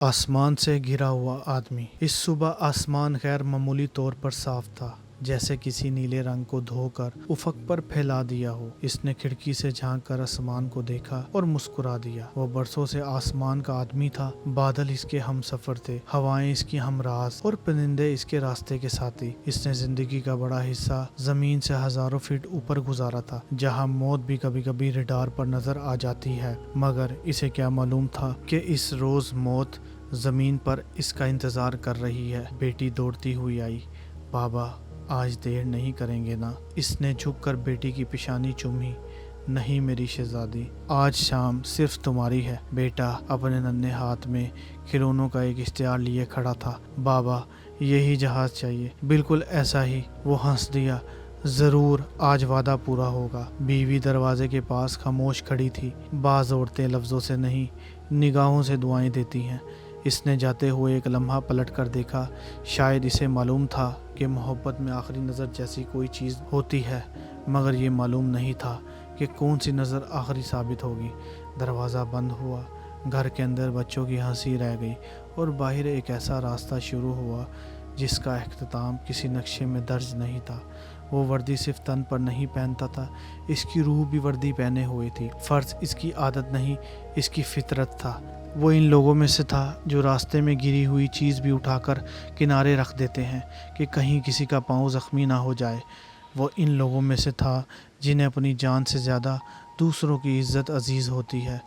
आसमान से घिरा हुआ आदमी। इस सुबह आसमान गैर मामूली तौर पर साफ था, जैसे किसी नीले रंग को धोकर उफक पर फैला दिया हो। इसने खिड़की से झांक कर आसमान को देखा और मुस्कुरा दिया। वो बरसों से आसमान का आदमी था। बादल इसके हमसफर थे, हवाएं इसकी हमराज और परिंदे इसके रास्ते के साथी। इसने जिंदगी का बड़ा हिस्सा जमीन से हजारों फीट ऊपर गुजारा था, जहां मौत भी कभी कभी रडार पर नजर आ जाती है। मगर इसे क्या मालूम था कि इस रोज मौत जमीन पर इसका इंतजार कर रही है। बेटी दौड़ती हुई आई। बाबा, आज देर नहीं करेंगे ना? इसने झुककर बेटी की पेशानी चूमी। नहीं मेरी शहजादी, आज शाम सिर्फ तुम्हारी है। बेटा अपने नन्हे हाथ में खिलौनों का एक इश्तिहार लिए खड़ा था। बाबा, यही जहाज चाहिए। बिल्कुल ऐसा ही। वो हंस दिया। जरूर आज वादा पूरा होगा। बीवी दरवाजे के पास खामोश खड़ी थी। बाज औरतें लफ्जों से नहीं, निगाहों से दुआएं देती हैं। इसने जाते हुए एक लम्हा पलट कर देखा। शायद इसे मालूम था कि मोहब्बत में आखिरी नज़र जैसी कोई चीज़ होती है, मगर ये मालूम नहीं था कि कौन सी नज़र आखिरी साबित होगी। दरवाज़ा बंद हुआ। घर के अंदर बच्चों की हंसी रह गई और बाहर एक ऐसा रास्ता शुरू हुआ जिसका इख्तिताम किसी नक्शे में दर्ज नहीं था। वो वर्दी सिर्फ तन पर नहीं पहनता था, इसकी रूह भी वर्दी पहने हुए थी। फ़र्ज इसकी आदत नहीं, इसकी फितरत था। वो इन लोगों में से था जो रास्ते में गिरी हुई चीज़ भी उठाकर किनारे रख देते हैं कि कहीं किसी का पाँव ज़ख्मी ना हो जाए। वो इन लोगों में से था जिन्हें अपनी जान से ज़्यादा दूसरों की इज़्ज़त अजीज़ होती है।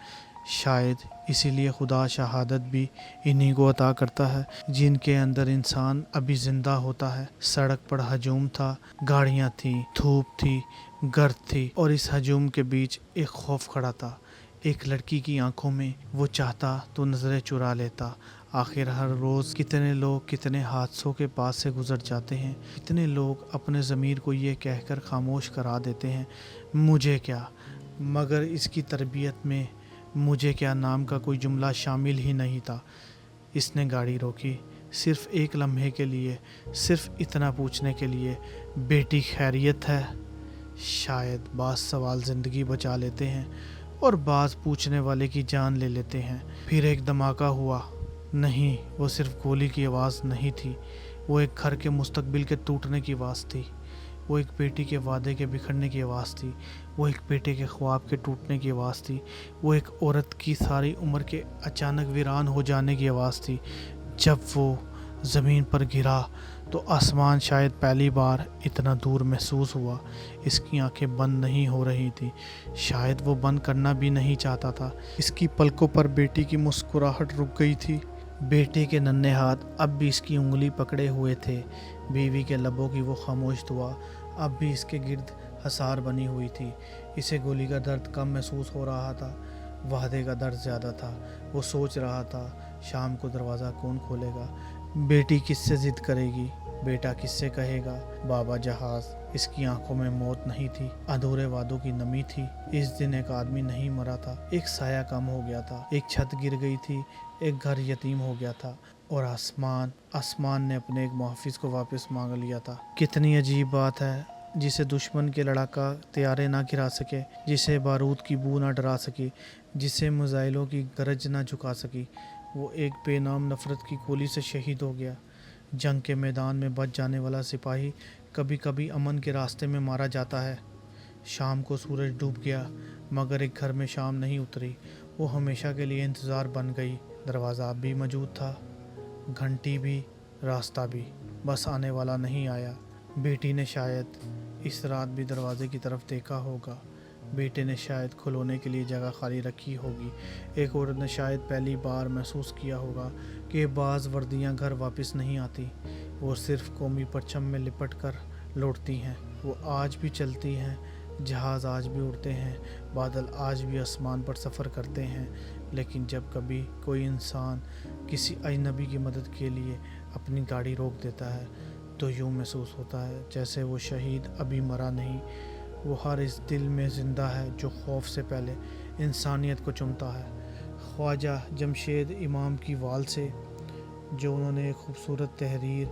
शायद इसीलिए खुदा शहादत भी इन्हीं को अता करता है जिनके अंदर इंसान अभी ज़िंदा होता है। सड़क पर हजूम था, गाड़ियाँ थीं, धूप थी, गर्द थी, और इस हजूम के बीच एक खौफ खड़ा था। एक लड़की की आंखों में वो चाहता तो नज़रें चुरा लेता। आखिर हर रोज़ कितने लोग कितने हादसों के पास से गुजर जाते हैं। कितने लोग अपने ज़मीर को ये कहकर खामोश करा देते हैं, मुझे क्या। मगर इसकी तरबियत में मुझे क्या नाम का कोई जुमला शामिल ही नहीं था। इसने गाड़ी रोकी, सिर्फ एक लम्हे के लिए, सिर्फ इतना पूछने के लिए, बेटी खैरियत है? शायद बाज़ सवाल ज़िंदगी बचा लेते हैं और बाज़ पूछने वाले की जान ले लेते हैं। फिर एक धमाका हुआ। नहीं, वो सिर्फ गोली की आवाज़ नहीं थी, वो एक घर के मुस्तकबिल के टूटने की आवाज़ थी। वो एक बेटी के वादे के बिखरने की आवाज़ थी। वो एक बेटे के ख्वाब के टूटने की आवाज़ थी। वो एक औरत की सारी उम्र के अचानक वीरान हो जाने की आवाज़ थी। जब वो ज़मीन पर गिरा तो आसमान शायद पहली बार इतना दूर महसूस हुआ। इसकी आंखें बंद नहीं हो रही थी, शायद वो बंद करना भी नहीं चाहता था। इसकी पलकों पर बेटी की मुस्कुराहट रुक गई थी। बेटे के नन्हे हाथ अब भी इसकी उंगली पकड़े हुए थे। बीवी के लबों की वो खामोश दुआ अब भी इसके गिर्द हसार बनी हुई थी। इसे गोली का दर्द कम महसूस हो रहा था, वादे का दर्द ज़्यादा था। वो सोच रहा था, शाम को दरवाज़ा कौन खोलेगा? बेटी किससे ज़िद करेगी? बेटा किससे कहेगा बाबा जहाज़? इसकी आंखों में मौत नहीं थी, अधूरे वादों की नमी थी। इस दिन एक आदमी नहीं मरा था, एक साया कम हो गया था, एक छत गिर गई थी, एक घर यतीम हो गया था, और आसमान ने अपने एक मुहाफिज को वापस मांग लिया था। कितनी अजीब बात है, जिसे दुश्मन के लड़ाका तैयारे ना गिरा सके, जिसे बारूद की बू ना डरा सकी, जिसे मिसाइलों की गरज ना झुका सकी, वो एक बेनाम नफ़रत की गोली से शहीद हो गया। जंग के मैदान में बच जाने वाला सिपाही कभी कभी अमन के रास्ते में मारा जाता है। शाम को सूरज डूब गया, मगर एक घर में शाम नहीं उतरी। वो हमेशा के लिए इंतज़ार बन गई। दरवाज़ा भी मौजूद था, घंटी भी, रास्ता भी, बस आने वाला नहीं आया। बेटी ने शायद इस रात भी दरवाजे की तरफ देखा होगा। बेटे ने शायद खिलौने के लिए जगह खाली रखी होगी। एक औरत ने शायद पहली बार महसूस किया होगा कि बाज़ वर्दियां घर वापस नहीं आती, वो सिर्फ कौमी परचम में लिपट कर लौटती हैं। वो आज भी चलती हैं, जहाज़ आज भी उड़ते हैं, बादल आज भी आसमान पर सफ़र करते हैं। लेकिन जब कभी कोई इंसान किसी अजनबी की मदद के लिए अपनी गाड़ी रोक देता है, तो यूँ महसूस होता है जैसे वो शहीद अभी मरा नहीं, वो हर इस दिल में ज़िंदा है जो खौफ से पहले इंसानियत को चुमता है। ख्वाजा जमशेद इमाम की वाल से, जो उन्होंने एक खूबसूरत तहरीर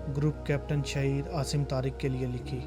ग्रुप कैप्टन शहीद आसिम तारिक के लिए लिखी।